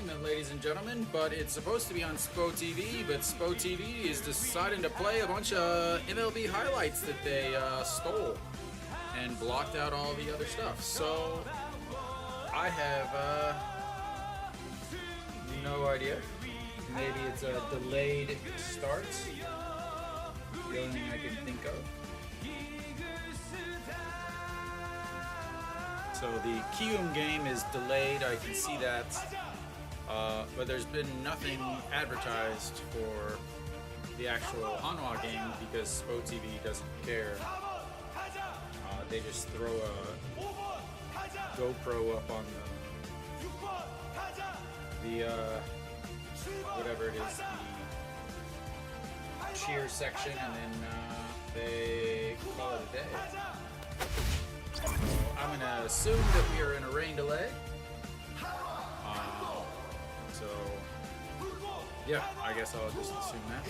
segment, ladies and gentlemen, but it's supposed to be on SPO TV, but SPO TV is deciding to play a bunch of MLB highlights that they stole and blocked out all the other stuff. So I have no idea. Maybe it's a delayed start. The only thing I can think of. So the KBO game is delayed, I can see that, but there's been nothing advertised for the actual Hanwha game because SPO TV doesn't care. They just throw a GoPro up on the whatever it is, the cheer section, and then they call it a day. So I'm going to assume that we are in a rain delay. So, yeah, I guess I'll just assume that.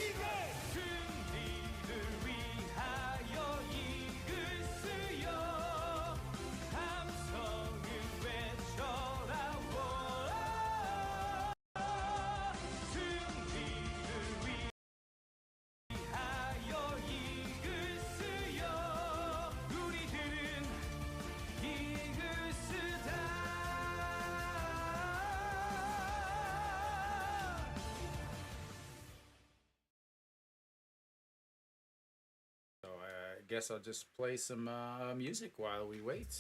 Guess I'll just play some music while we wait.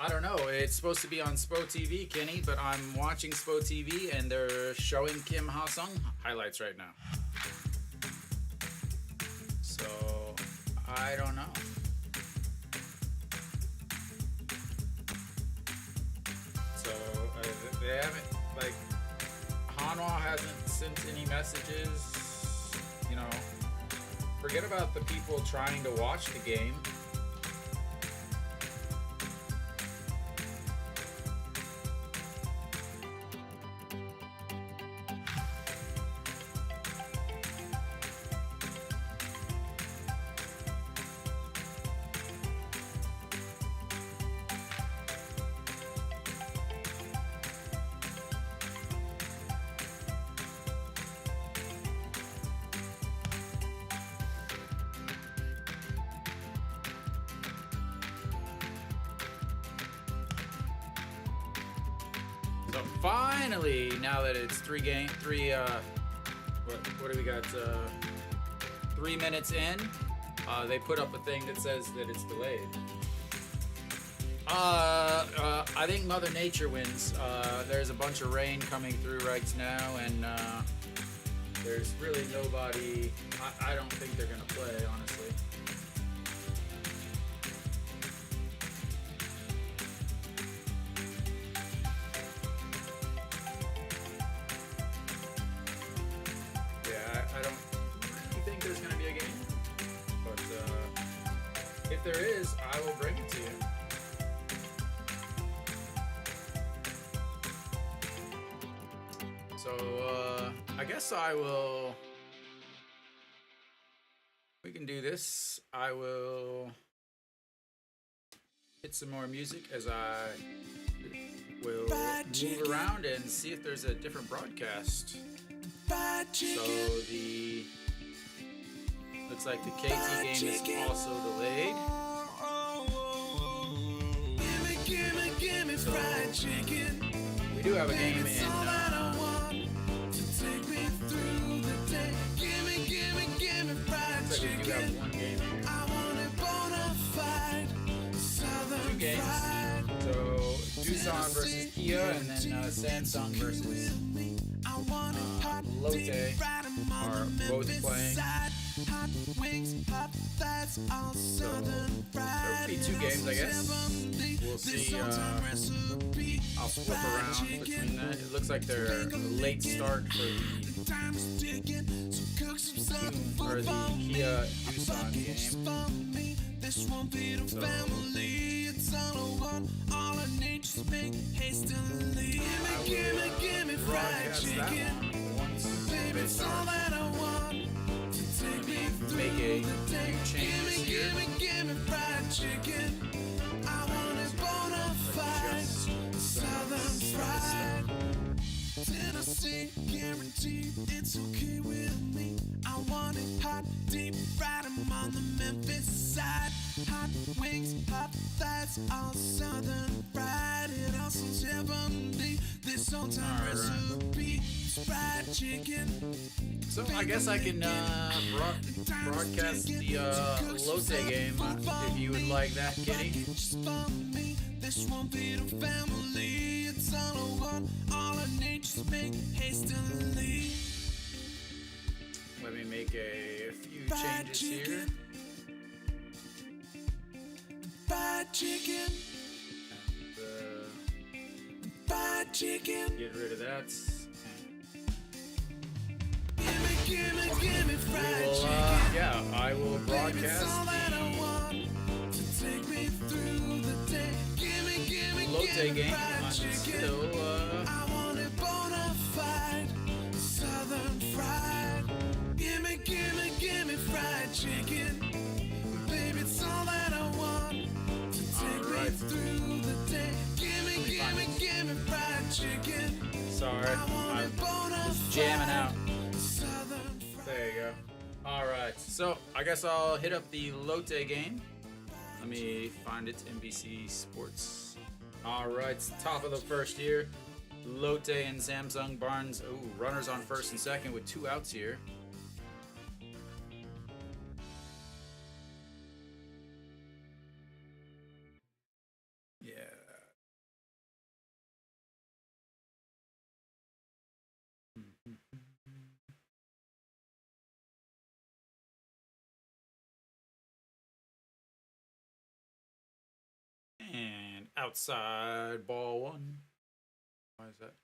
I don't know, it's supposed to be on SPO TV, Kenny, but I'm watching SPO TV and they're showing Kim Ha-sung highlights right now. So, I don't know. So, they haven't, like, Hanwha hasn't sent any messages, you know. Forget about the people trying to watch the game. So finally, now that it's what do we got? 3 minutes in, they put up a thing that says that it's delayed. I think Mother Nature wins. There's a bunch of rain coming through right now, and there's really nobody. I don't think they're gonna play, honestly. I don't think there's going to be a game, but if there is, I will bring it to you. So, I guess we can do this. I will hit some more music as I will move around and see if there's a different broadcast. So looks like the KT game is also delayed. So we do have a game in. Looks like we do have one game here. Two games. So Doosan versus Kia, and then Samsung versus Lotte are both playing. So there'll be two games, I guess. We'll see. I'll flip around between that. It looks like they're a late start for the Kia Doosan game. So all I need to make hastily. Give me fried chicken. Baby, it's all that I want to take me through the day. Give me fried chicken. I want it bona fide, southern fried. see, guaranteed it's okay with me. I want it hot, deep fried. I'm on the Memphis side. Hot wings, hot thighs, all southern fried. It all sounds heavenly. This old time recipe, fried chicken. So I guess I can broadcast the Lotte game if you would like that, Kitty. This won't be the family. It's all I want, all I need. Just make hastily. Let me make a few changes here. Fried chicken. Fried chicken. Get rid of that. Gimme fried chicken. Yeah, I will broadcast the Lotte game until I want it bona fide, southern fried. Gimme fried chicken. Baby, it's all that I want to take me through the day. Gimme fried chicken. Sorry, I'm just jamming out. There you go. Alright, so I guess I'll hit up the Lotte game. Let me find it, NBC Sports. Alright, top of the first here. Lotte and Samsung. Barnes, runners on first and second with 2 outs here. Yeah. And outside ball 1. Why is that?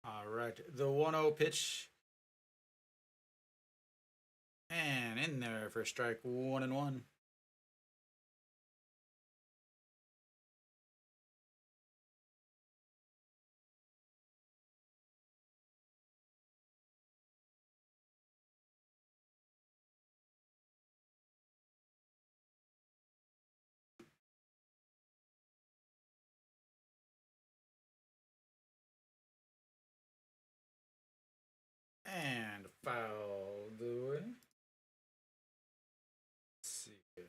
All right, the 1-0 pitch. And in there for strike 1-1. And fouled away. Let's see here.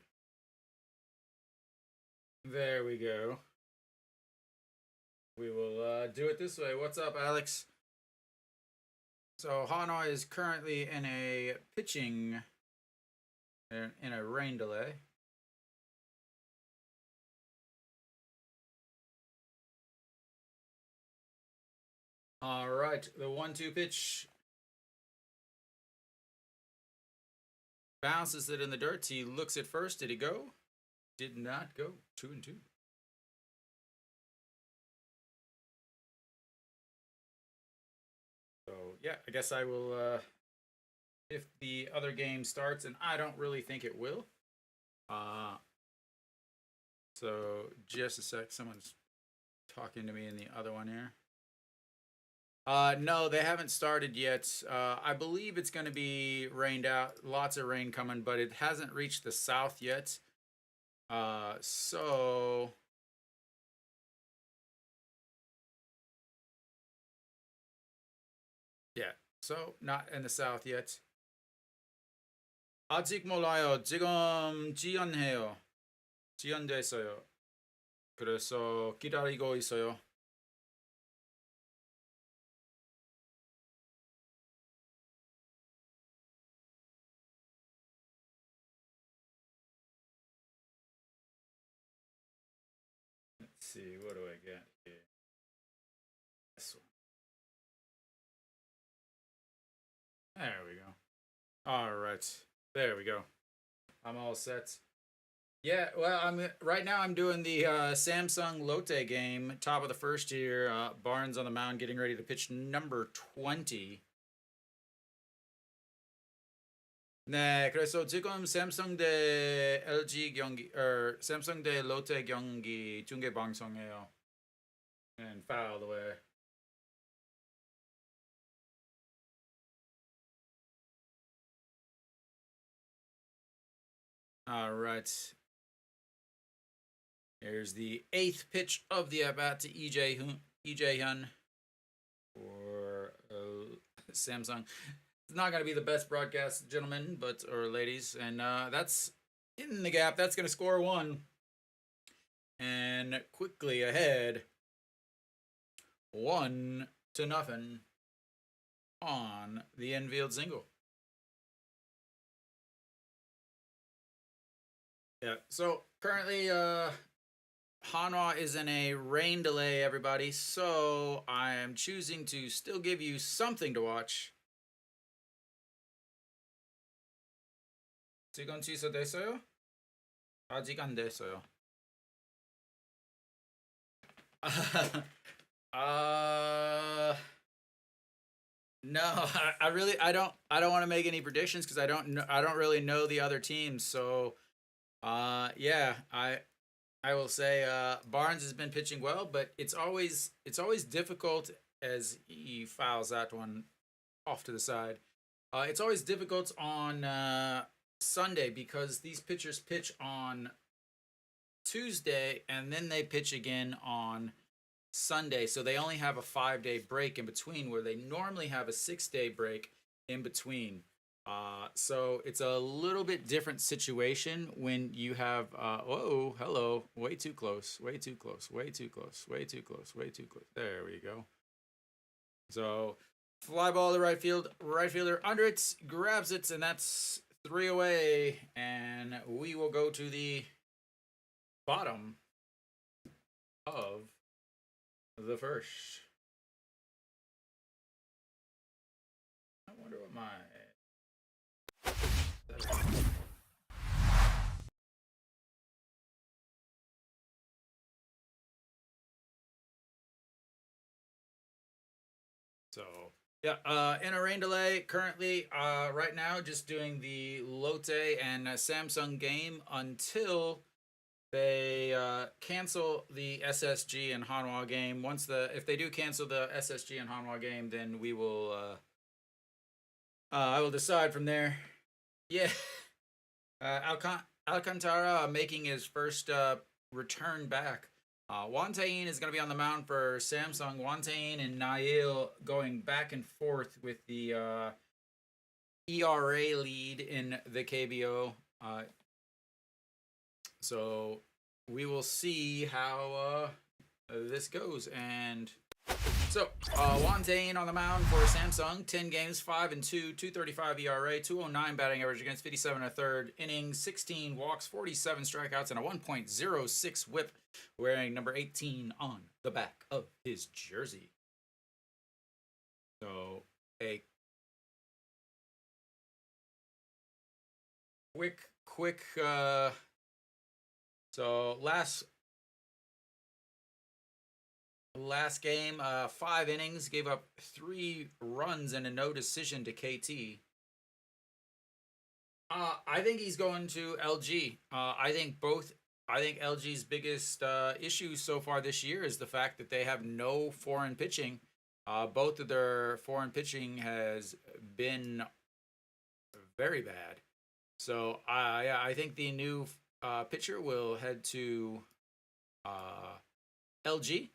There we go. We will do it this way. What's up, Alex? So Hanwha is currently in a pitching, in a rain delay. All right, the 1-2 pitch. Bounces it in the dirt. He looks at first. Did he go? Did not go. 2-2. So yeah, I guess I will. If the other game starts, and I don't really think it will. So just a sec. Someone's talking to me in the other one here. No, they haven't started yet. I believe it's going to be rained out. Lots of rain coming, but it hasn't reached the south yet. So yeah, so not in the south yet. 아직 몰라요. 지금 지연해요. 지연됐어요. 그래서 기다리고 있어요. Let's see, what do I get here? This one. There we go. All right, there we go. I'm all set. Yeah, well, right now I'm doing the Samsung Lotte game, top of the first here. Barnes on the mound, getting ready to pitch number 20. 네, 그래서 지금 삼성 대 LG 경기, 삼성 대 롯데 경기 중계 방송해요. And foul away. All right. Here's the eighth pitch of the at bat to EJ Hyun for Samsung. It's not going to be the best broadcast, gentlemen, but or ladies, and that's in the gap. That's going to score one, and quickly ahead, 1-0 on the infield single. Yeah. So currently, Hanwha is in a rain delay, everybody. So I am choosing to still give you something to watch. 지금 취소됐어요? 아직 안 됐어요. No, I don't want to make any predictions because I don't really know the other teams. So yeah, I will say Barnes has been pitching well, but it's always difficult as he fouls that one off to the side. It's always difficult on Sunday because these pitchers pitch on Tuesday and then they pitch again on Sunday. So they only have a 5-day break in between where they normally have a 6-day break in between. So it's a little bit different situation when you have, whoa, hello, way too close, way too close, way too close, way too close, way too close. There we go. So fly ball to right field, right fielder under it, grabs it, and that's 3 away. And we will go to the bottom of the first. I wonder what my... So yeah, in a rain delay currently, right now, just doing the Lotte and Samsung game until they cancel the SSG and Hanwha game. If they do cancel the SSG and Hanwha game, then we will I will decide from there. Yeah, Alcantara making his first return back. Won Tae-in is going to be on the mound for Samsung. Won Tae-in and Nail going back and forth with the ERA lead in the KBO. So we will see how this goes. And so Won Tae-in on the mound for Samsung. 10 games, 5-2, 2.35 ERA, 209 batting average against 57 and a third innings, 16 walks, 47 strikeouts, and a 1.06 WHIP. Wearing number 18 on the back of his jersey. So a quick so last game, 5 innings, gave up 3 runs and a no decision to KT. I think he's going to LG. I think LG's biggest issue so far this year is the fact that they have no foreign pitching. Both of their foreign pitching has been very bad. So yeah, I think the new pitcher will head to LG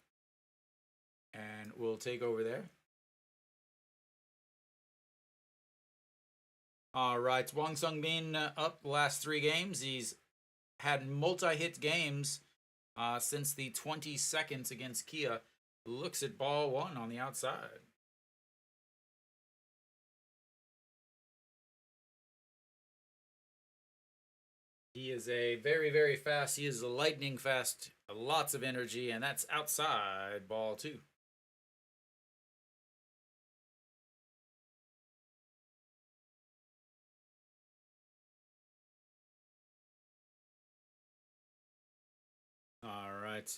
and will take over there. All right, Wang Sung-bin up the last 3 games. He's had multi-hit games since the 22nd against Kia. Looks at ball 1 on the outside. He is a very fast. He is a lightning fast. Lots of energy, and that's outside ball 2. All right.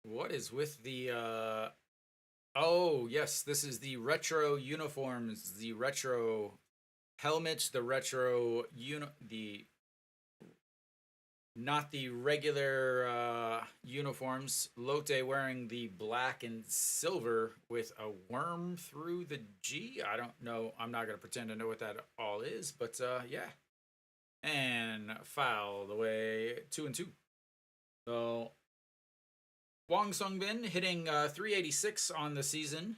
What is with the oh, yes, this is the retro uniforms, the retro helmets, the retro the not the regular uniforms. Lotte wearing the black and silver with a worm through the G. I don't know. I'm not going to pretend to know what that all is, but yeah. and fouled away 2-2. So Wang Sungbin hitting 386 on the season.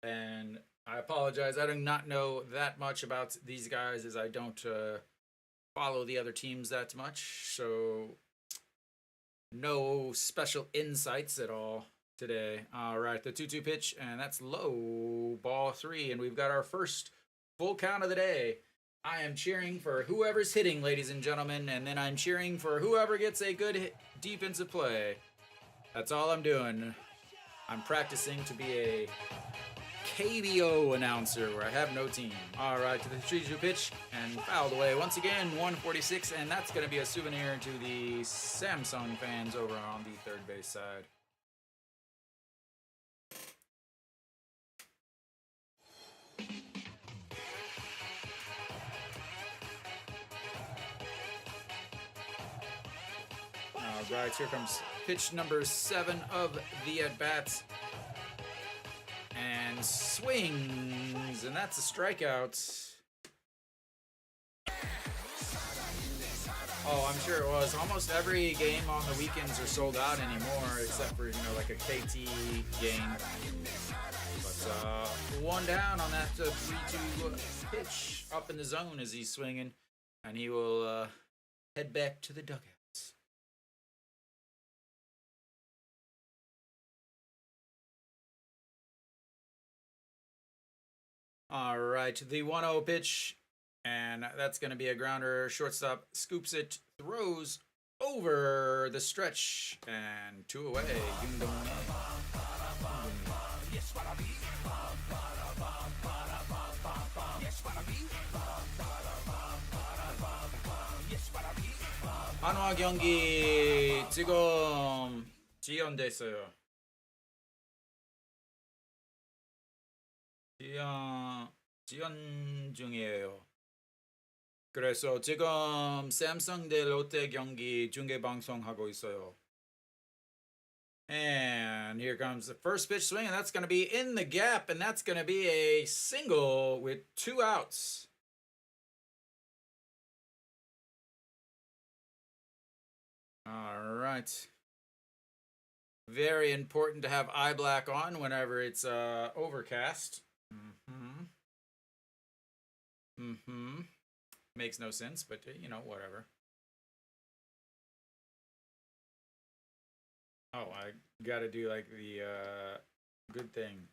And I apologize, I do not know that much about these guys as I don't follow the other teams that much. So no special insights at all today. All right, the 2-2 pitch, and that's low, ball 3, and we've got our first full count of the day. I am cheering for whoever's hitting, ladies and gentlemen, and then I'm cheering for whoever gets a good defensive play. That's all I'm doing. I'm practicing to be a KBO announcer where I have no team. All right, to the 3-2 pitch, and fouled away once again, 146, and that's going to be a souvenir to the Samsung fans over on the third base side. All right, here comes pitch number 7 of the at-bats. And swings, and that's a strikeout. Oh, I'm sure it was. Almost every game on the weekends are sold out anymore, except for, like a KT game. But one down on that 3-2 pitch up in the zone as he's swinging, and he will head back to the dugout. All right, the 1-0 pitch, and that's going to be a grounder. Shortstop scoops it, throws over the stretch, and 2 away. 한화 경기 지금 지연됐어요. 지연 중이에요. 그래서 지금 삼성 대 롯데 경기 중계 방송하고 있어요. And here comes the first pitch swing, and that's going to be in the gap, and that's going to be a single with 2 outs. All right. Very important to have eye black on whenever it's overcast. Makes no sense, but whatever. Oh, I gotta do like the good thing.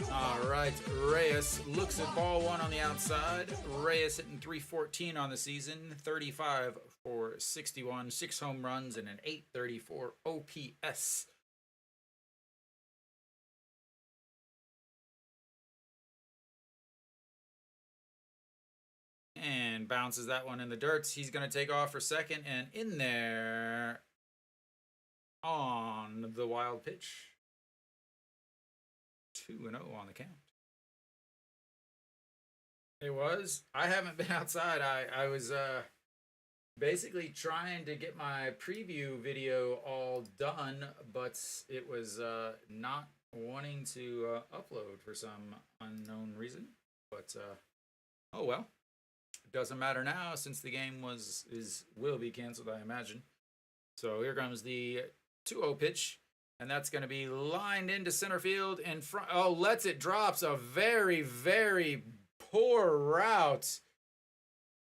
All right, Reyes looks at ball 1 on the outside. Reyes hitting 314 on the season, 35 for 61, 6 home runs, and an 834 OPS. And bounces that one in the dirt. He's going to take off for second, and in there on the wild pitch. 2-0 on the count. It was. I haven't been outside. I was basically trying to get my preview video all done, but it was not wanting to upload for some unknown reason. But oh well. It doesn't matter now since the game will be canceled, I imagine. So here comes the 2-0 pitch. And that's going to be lined into center field in front. Oh, lets it drops. A very, very poor route.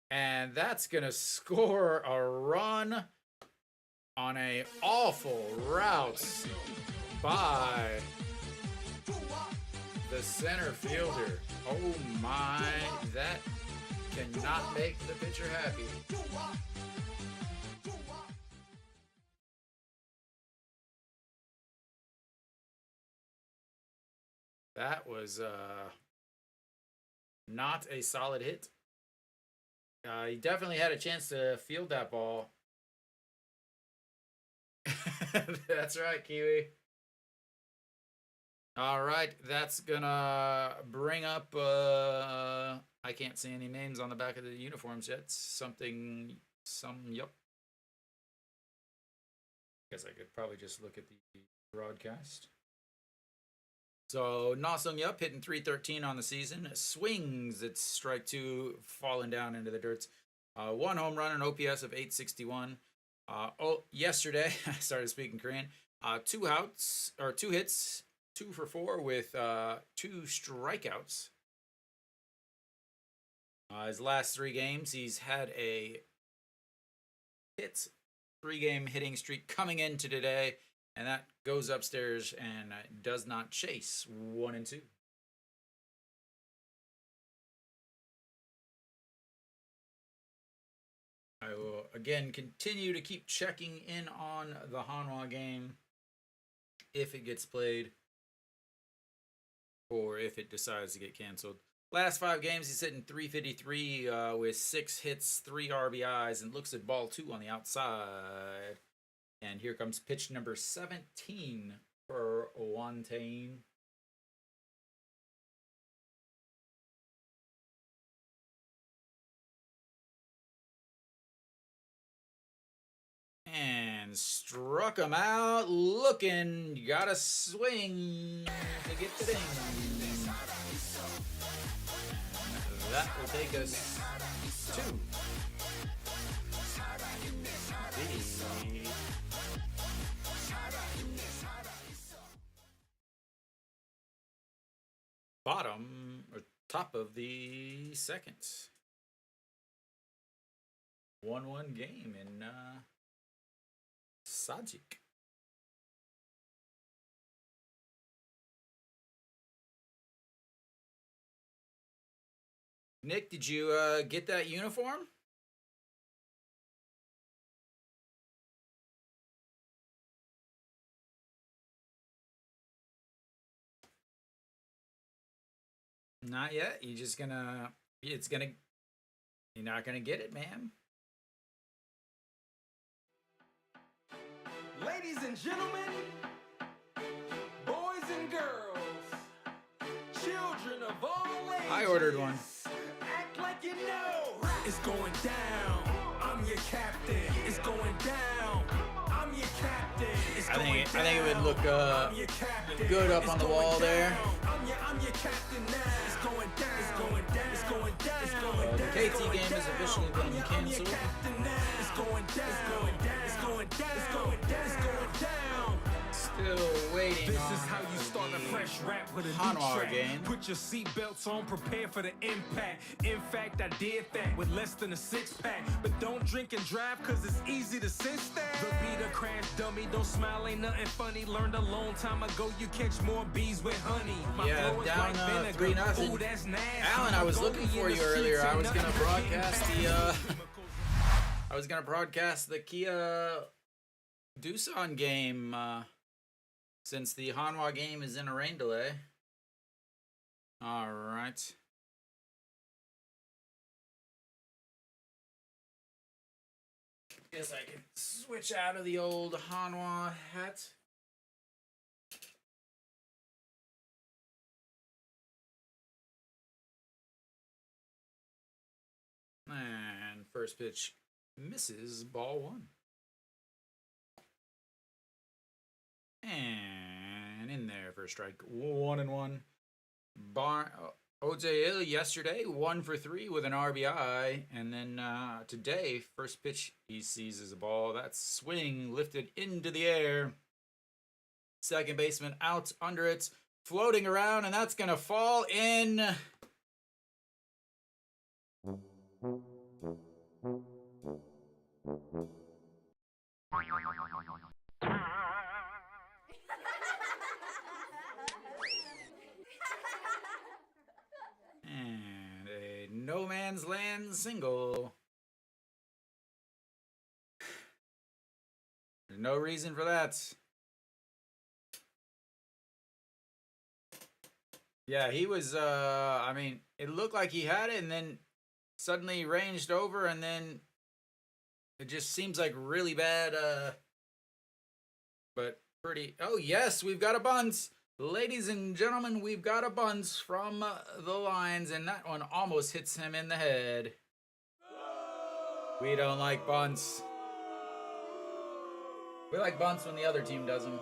And that's going to score a run on a awful route by the center fielder. Oh my, that cannot make the pitcher happy. That was not a solid hit. He definitely had a chance to field that ball. That's right, Kiwi. All right, that's gonna bring up. I can't see any names on the back of the uniforms yet. Yup. Guess I could probably just look at the broadcast. So Na Sung-yup hitting 313 on the season. Swings, it's strike two, falling down into the dirt. One home run, an OPS of 861. Yesterday, I started speaking Korean. Two hits, 2 for 4 with 2 strikeouts. His last 3 games, he's had a 3-game hitting streak coming into today, and that goes upstairs and does not chase 1 and 2. I will again continue to keep checking in on the Hanwha game if it gets played or if it decides to get canceled. Last 5 games, he's hitting 353 with 6 hits, 3 RBIs, and looks at ball 2 on the outside. And here comes pitch number 17 for Wantane. And struck him out looking. Got a swing to get the ding. That will take us to the bottom or top of the second. 1-1 game in Sajik. Nick, did you get that uniform? Not yet. You're just gonna. You're not gonna get it, man. Ladies and gentlemen, boys and girls, children of all ages. I ordered one. Act like you know. It's going down. I'm your captain. It's going down. I'm your captain. It's I going think it would down. look I'm your captain. good up It's on the going wall there. down. I'm your captain now. It's going down. It's going down. It's going down. It's going down. The KT game has officially been I'm your canceled. captain now. It's going down. It's going down. It's going down. It's going down. It's going down. Still waiting This on is how you start a fresh rap with a new Hanwha track. game. Put your seatbelts on, prepare for the impact. In fact, I did that with less than a 6-pack. But don't drink and drive, cause it's easy to sense that. The beat a crash dummy, don't smile, ain't nothing funny. Learned a long time ago, you catch more bees with honey. My Yeah, flow is down, like vinegar. 3-0. Ooh, that's nasty. Alan, I was My looking goalie for in you the earlier. streets I ain't was gonna nothing but getting broadcast back. I was gonna broadcast the Kia Doosan game since the Hanwha game is in a rain delay. All right. Guess I can switch out of the old Hanwha hat. And first pitch misses, ball 1. And in there for a strike, 1-1. OJ yesterday 1 for 3 with an RBI, and then today first pitch he seizes a ball. That swing lifted into the air. Second baseman out under it, floating around, and that's gonna fall in. And a no man's land single. There's no reason for that. Yeah, he was, I mean, it looked like he had it and then suddenly ranged over and then it just seems like really bad, but pretty. Oh, yes, we've got a bunt. Ladies and gentlemen, we've got a bunt from the lines, and that one almost hits him in the head. We don't like bunts. We like bunts when the other team does them.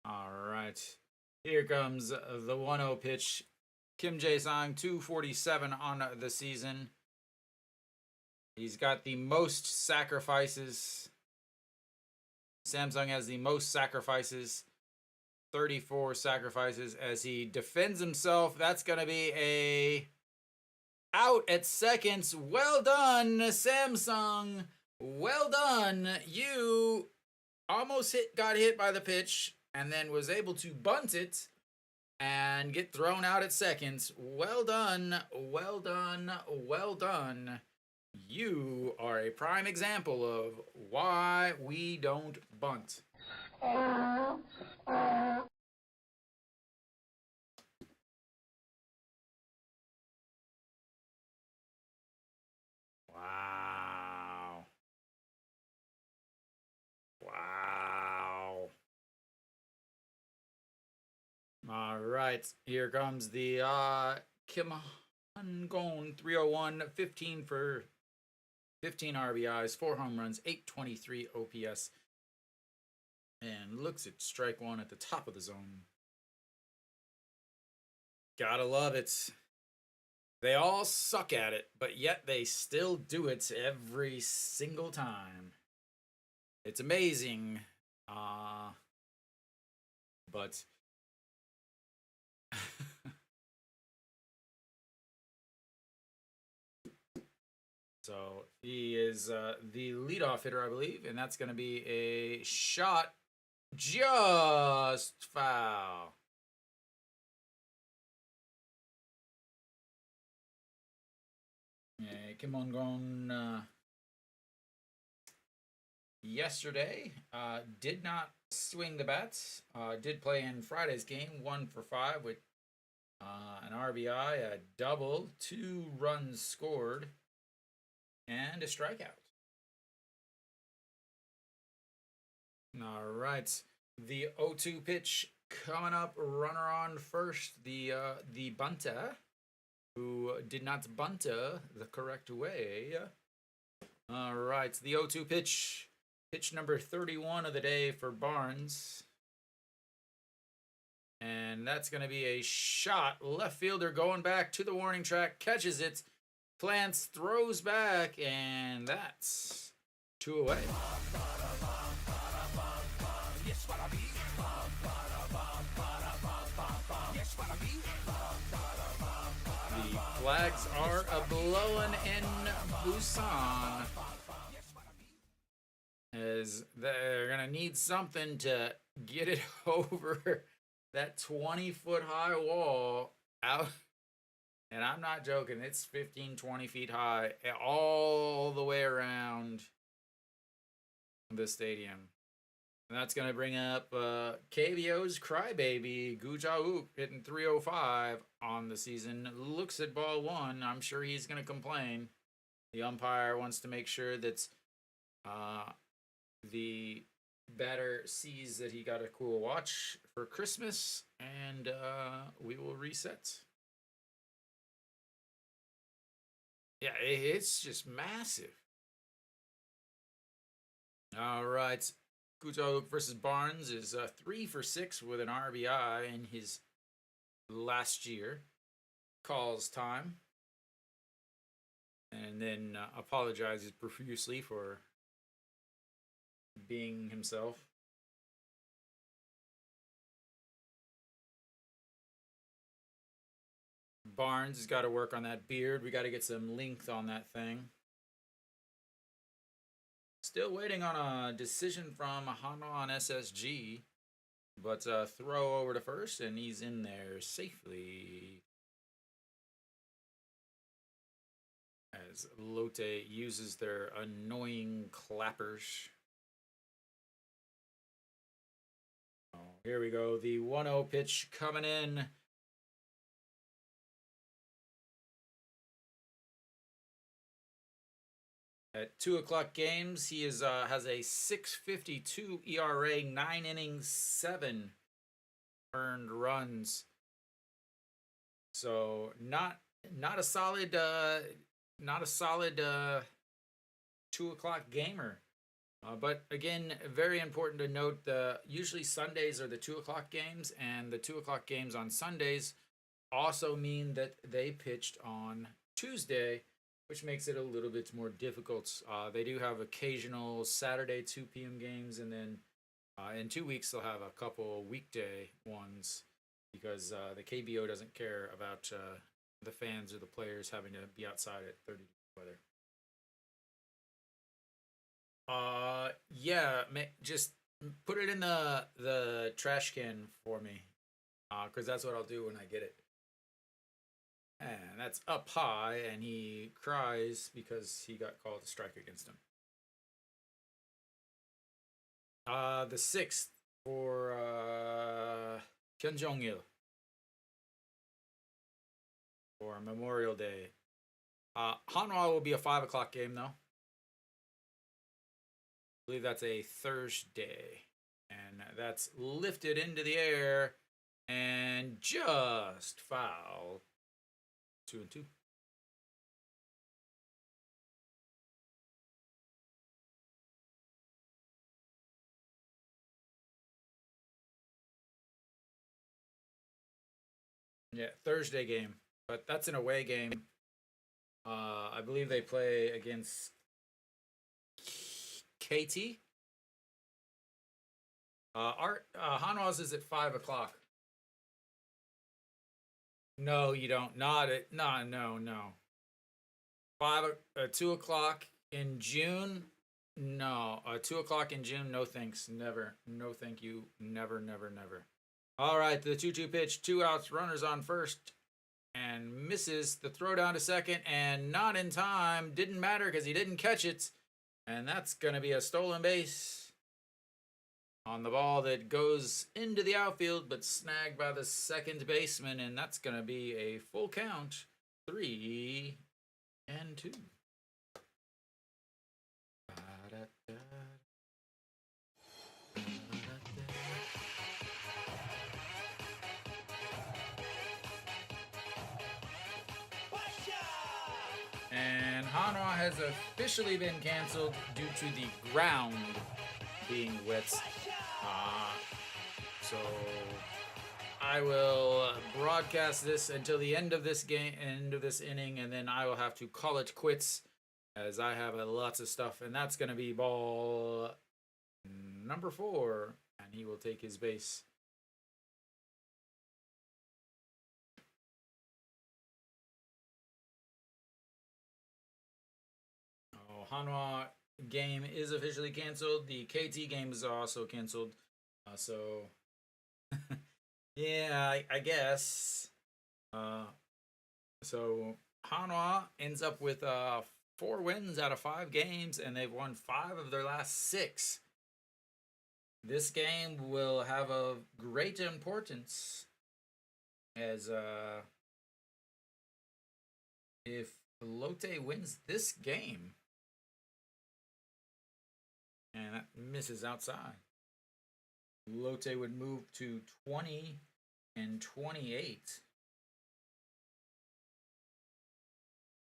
All right. Here comes the 1-0 pitch. Kim Jae-sang, 247 on the season. He's got the most sacrifices. Samsung has the most sacrifices. 34 sacrifices as he defends himself. That's going to be a out at seconds. Well done, Samsung. Well done. You almost got hit by the pitch and then was able to bunt it and get thrown out at seconds. Well done. Well done. Well done. You are a prime example of why we don't bunt. Wow. Wow. All right. Here comes the Kim Han-gon 301, 15 for 15 RBIs, 4 home runs, 823 OPS. And looks at strike one at the top of the zone. Gotta love it. They all suck at it, but yet they still do it every single time. It's amazing. But so he is the leadoff hitter, I believe, and that's going to be a shot. Just foul. Yeah, Kim Han-gon yesterday did not swing the bats. Did play in Friday's game, 1 for 5 with an RBI, a double, 2 runs scored, and a strikeout. All right, the 0-2 pitch coming up. Runner on first. The bunter, who did not bunter the correct way. All right, the 0-2 pitch. Pitch number 31 of the day for Barnes. And that's going to be a shot. Left fielder going back to the warning track, catches it, plants, throws back, and that's 2 away. The flags are a-blowing in Busan, as they're going to need something to get it over that 20-foot high wall out. And I'm not joking. It's 15, 20 feet high all the way around the stadium. And that's going to bring up KBO's crybaby, Gu Ja-wook, hitting 305 on the season. Looks at ball 1. I'm sure he's going to complain. The umpire wants to make sure that the batter sees that he got a cool watch for Christmas, and we will reset. Yeah, it's just massive. All right. Gu Ja-wook versus Barnes is 3 for 6 with an RBI in his last year. Calls time. And then apologizes profusely for being himself. Barnes has got to work on that beard. We got to get some length on that thing. Still waiting on a decision from Hanwha on SSG. But throw over to first, and he's in there safely. As Lotte uses their annoying clappers. Oh, here we go. The 1-0 pitch coming in. At 2 o'clock games, he has a 6.52 ERA, 9 innings, 7 earned runs. So not not a solid, not a solid 2 o'clock gamer. But again, very important to note the usually Sundays are the 2 o'clock games, and the 2 o'clock games on Sundays also mean that they pitched on Tuesday, which makes it a little bit more difficult. They do have occasional Saturday 2 p.m. games, and then in 2 weeks they'll have a couple weekday ones because the KBO doesn't care about the fans or the players having to be outside at 30-degree weather. Yeah, just put it in the trash can for me, because that's what I'll do when I get it. And that's up high, and he cries because he got called a strike against him. The 6th for Hyun Jong Il for Memorial Day. Hanwha will be a 5 o'clock game though. I believe that's a Thursday, and that's lifted into the air and just foul. 2-2. Yeah, Thursday game, but that's an away game. I believe they play against KT. Our Hanwha's is at 5 o'clock. No, you don't. Not it. No, no, no. 2 o'clock in June. No, 2 o'clock in June. No thanks. Never. No thank you. Never, never, never. All right, the 2-2 pitch, 2 outs, runners on first, and misses the throw down to second, and not in time. Didn't matter because he didn't catch it, and that's going to be a stolen base on the ball that goes into the outfield, but snagged by the second baseman, and that's going to be a full count, 3-2. And Hanwha has officially been canceled due to the ground being wet. So I will broadcast this until the end of this game, end of this inning, and then I will have to call it quits as I have lots of stuff, and that's going to be ball number 4, and he will take his base. Hanwha game is officially canceled. The KT game is also canceled. So, yeah, I guess. So Hanwha ends up with 4 wins out of 5 games, and they've won 5 of their last 6. This game will have a great importance as if Lotte wins this game. And that misses outside. Lotte would move to 20-28,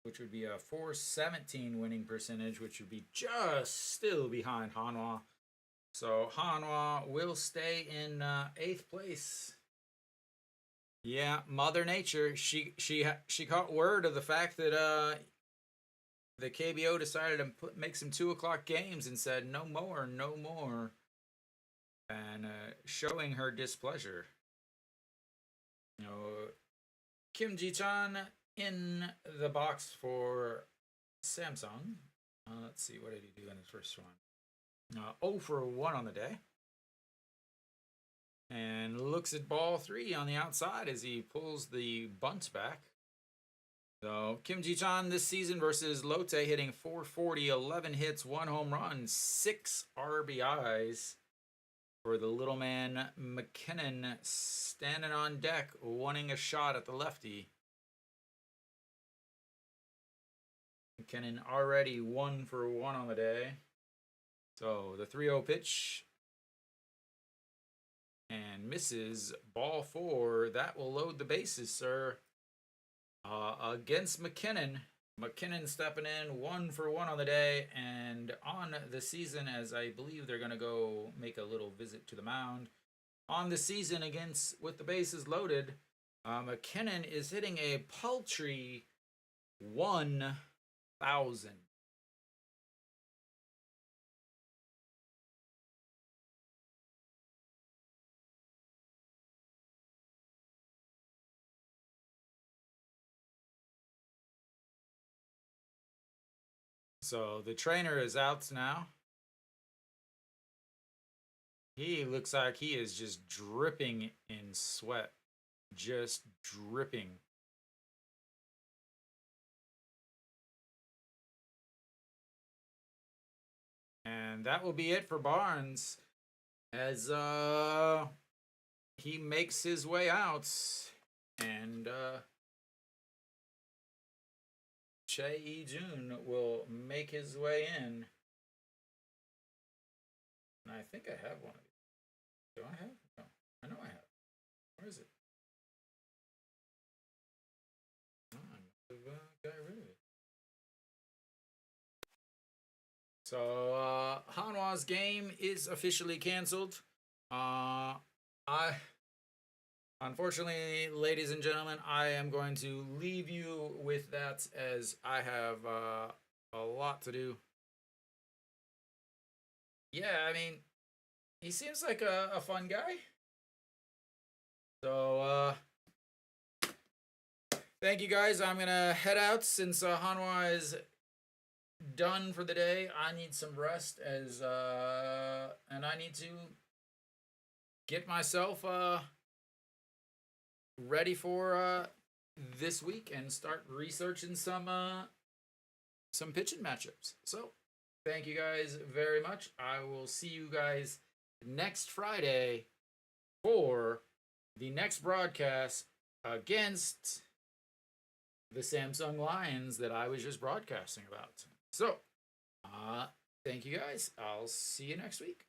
which would be a .417 winning percentage, which would be just still behind Hanwha. So Hanwha will stay in 8th place. Yeah, Mother Nature. She caught word of the fact that the KBO decided to make some 2 o'clock games and said no more, no more, and showing her displeasure. You know, Kim Ji-chan in the box for Samsung. Let's see, what did he do in his first one? 0 for 1 on the day. And looks at ball 3 on the outside as he pulls the bunt back. So Kim Ji-chan this season versus Lotte hitting .440, 11 hits, 1 home run, 6 RBIs for the little man McKinnon standing on deck, wanting a shot at the lefty. McKinnon already 1 for 1 on the day. So the 3-0 pitch and misses ball 4. That will load the bases, sir. against McKinnon. McKinnon stepping in 1-for-1 on the day and on the season, as I believe they're going to go make a little visit to the mound. On the season against with the bases loaded, McKinnon is hitting a paltry 1,000. So the trainer is out now. He looks like he is just dripping in sweat. Just dripping. And that will be it for Barnes as he makes his way out. And Che Yi-jun will make his way in. And I think I have one of these. Do I have? No. I know I have. Where is it? Oh, I must have got rid of it. So, Hanwha's game is officially canceled. Unfortunately, ladies and gentlemen, I am going to leave you with that as I have a lot to do. Yeah, I mean, he seems like a fun guy. So, thank you guys. I'm going to head out since Hanwha is done for the day. I need some rest as and I need to get myself ready for this week and start researching some pitching matchups. So thank you guys very much. I will see you guys next Friday for the next broadcast against the Samsung Lions that I was just broadcasting about. So, thank you guys. I'll see you next week.